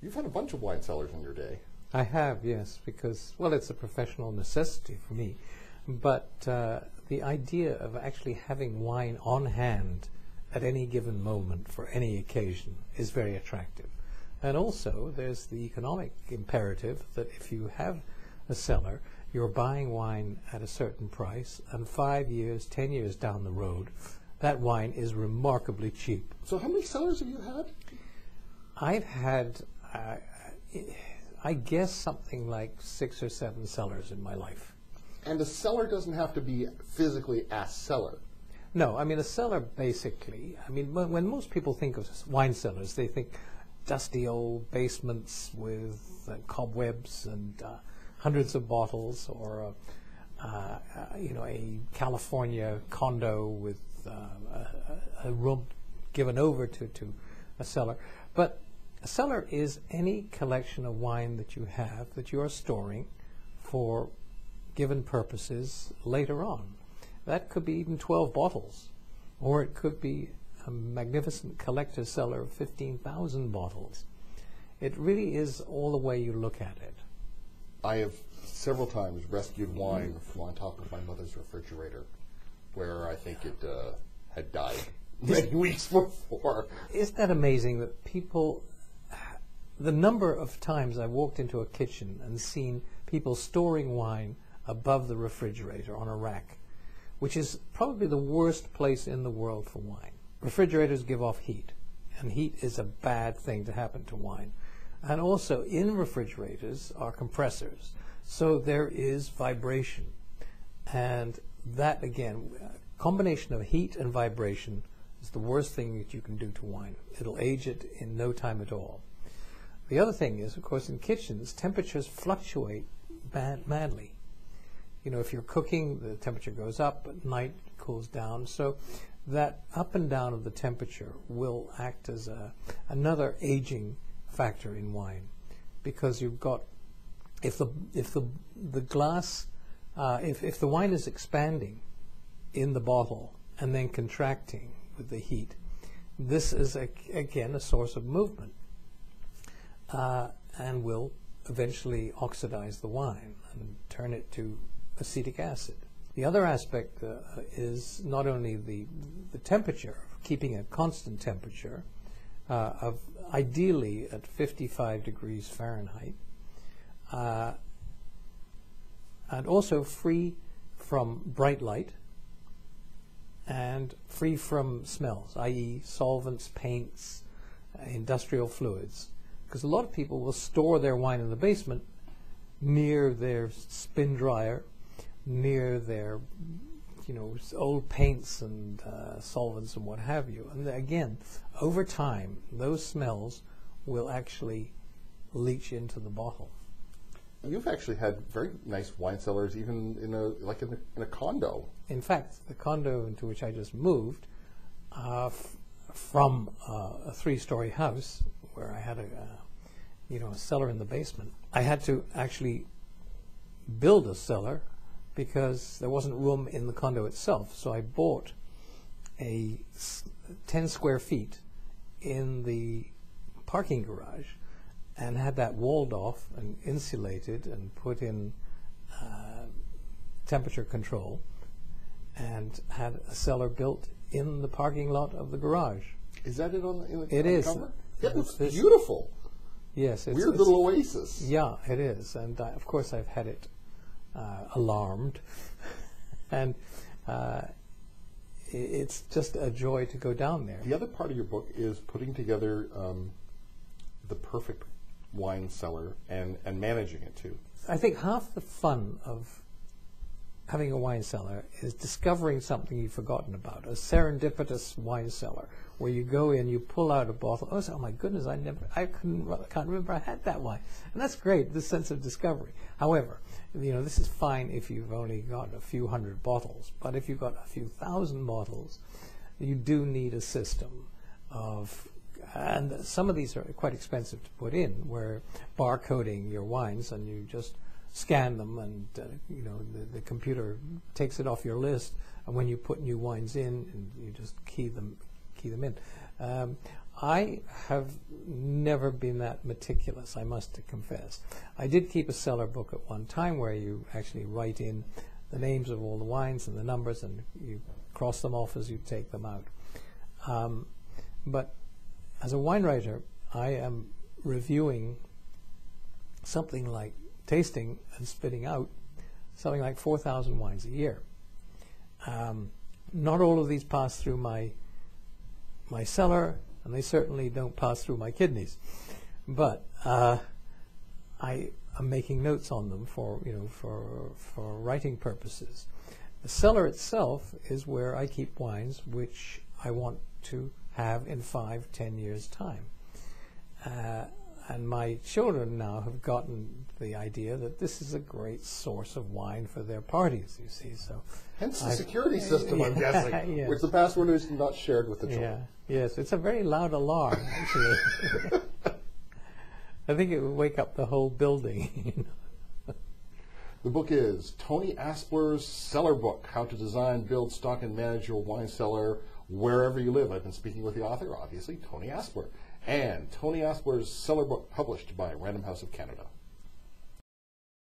You've had a bunch of wine cellars in your day. I have, yes, because, well, it's a professional necessity for me. But the idea of actually having wine on hand at any given moment for any occasion is very attractive. And also, there's the economic imperative that if you have a cellar, you're buying wine at a certain price, and 5 years, 10 years down the road, that wine is remarkably cheap. So how many cellars have you had? I've had, I guess, something like 6 or 7 cellars in my life. And a cellar doesn't have to be physically a cellar. No, I mean, a cellar basically, I mean, when most people think of wine cellars, they think dusty old basements with cobwebs and hundreds of bottles, or you know, a California condo with a room given over to a cellar. But a cellar is any collection of wine that you have that you are storing for given purposes later on. That could be even 12 bottles, or it could be a magnificent collector's cellar of 15,000 bottles. It really is all the way you look at it. I have several times rescued wine from on top of my mother's refrigerator, where I think it had died many weeks before. Isn't that amazing that people, the number of times I've walked into a kitchen and seen people storing wine above the refrigerator on a rack, which is probably the worst place in the world for wine. Refrigerators give off heat, and heat is a bad thing to happen to wine. And also in refrigerators are compressors, so there is vibration. And that, again, combination of heat and vibration is the worst thing that you can do to wine. It'll age it in no time at all. The other thing is, of course, in kitchens, temperatures fluctuate madly. You know, if you're cooking, the temperature goes up, at night it cools down. So that up and down of the temperature will act as another aging factor in wine, because you've got, if the glass, if the wine is expanding in the bottle and then contracting with the heat, this is again a source of movement, and will eventually oxidize the wine and turn it to acetic acid. The other aspect is not only the temperature, keeping a constant temperature of ideally at 55 degrees Fahrenheit, and also free from bright light and free from smells, i.e. solvents, paints, industrial fluids. Because a lot of people will store their wine in the basement near their spin dryer, near their, you know, old paints and solvents and what have you. And again, over time, those smells will actually leach into the bottle. You've actually had very nice wine cellars, even in a condo. In fact, the condo into which I just moved from a 3-story house where I had a cellar in the basement, I had to actually build a cellar because there wasn't room in the condo itself. So I bought 10 square feet in the parking garage and had that walled off and insulated and put in temperature control, and had a cellar built in the parking lot of the garage. Is that it on the It is. cover? Yeah, it's beautiful. Yes. It's weird little oasis. Yeah, it is. And of course I've had it alarmed, and it's just a joy to go down there. The other part of your book is putting together the perfect wine cellar and managing it too. I think half the fun of having a wine cellar is discovering something you've forgotten about, a serendipitous wine cellar, where you go in, you pull out a bottle, oh my goodness, I can't remember I had that wine. And that's great, this sense of discovery. However, you know, this is fine if you've only got a few hundred bottles, but if you've got a few thousand bottles, you do need a system of, and some of these are quite expensive to put in, where barcoding your wines and you just scan them, and you know, the computer takes it off your list, and when you put new wines in, and you just key them in. I have never been that meticulous, I must confess. I did keep a cellar book at one time where you actually write in the names of all the wines and the numbers, and you cross them off as you take them out. But as a wine writer, I am reviewing something like, tasting and spitting out, something like 4,000 wines a year. Not all of these pass through my cellar, and they certainly don't pass through my kidneys. But I am making notes on them for writing purposes. The cellar itself is where I keep wines which I want to have in 5-10 years' time. And my children now have gotten the idea that this is a great source of wine for their parties, you see. So hence the security system, I'm guessing, yes. which the password is not shared with the children. Yes, it's a very loud alarm, actually. I think it would wake up the whole building. The book is Tony Aspler's Cellar Book, How to Design, Build, Stock, and Manage Your Wine Cellar Wherever You Live. I've been speaking with the author, obviously, Tony Aspler. And Tony Aspler's Cellar Book, published by Random House of Canada.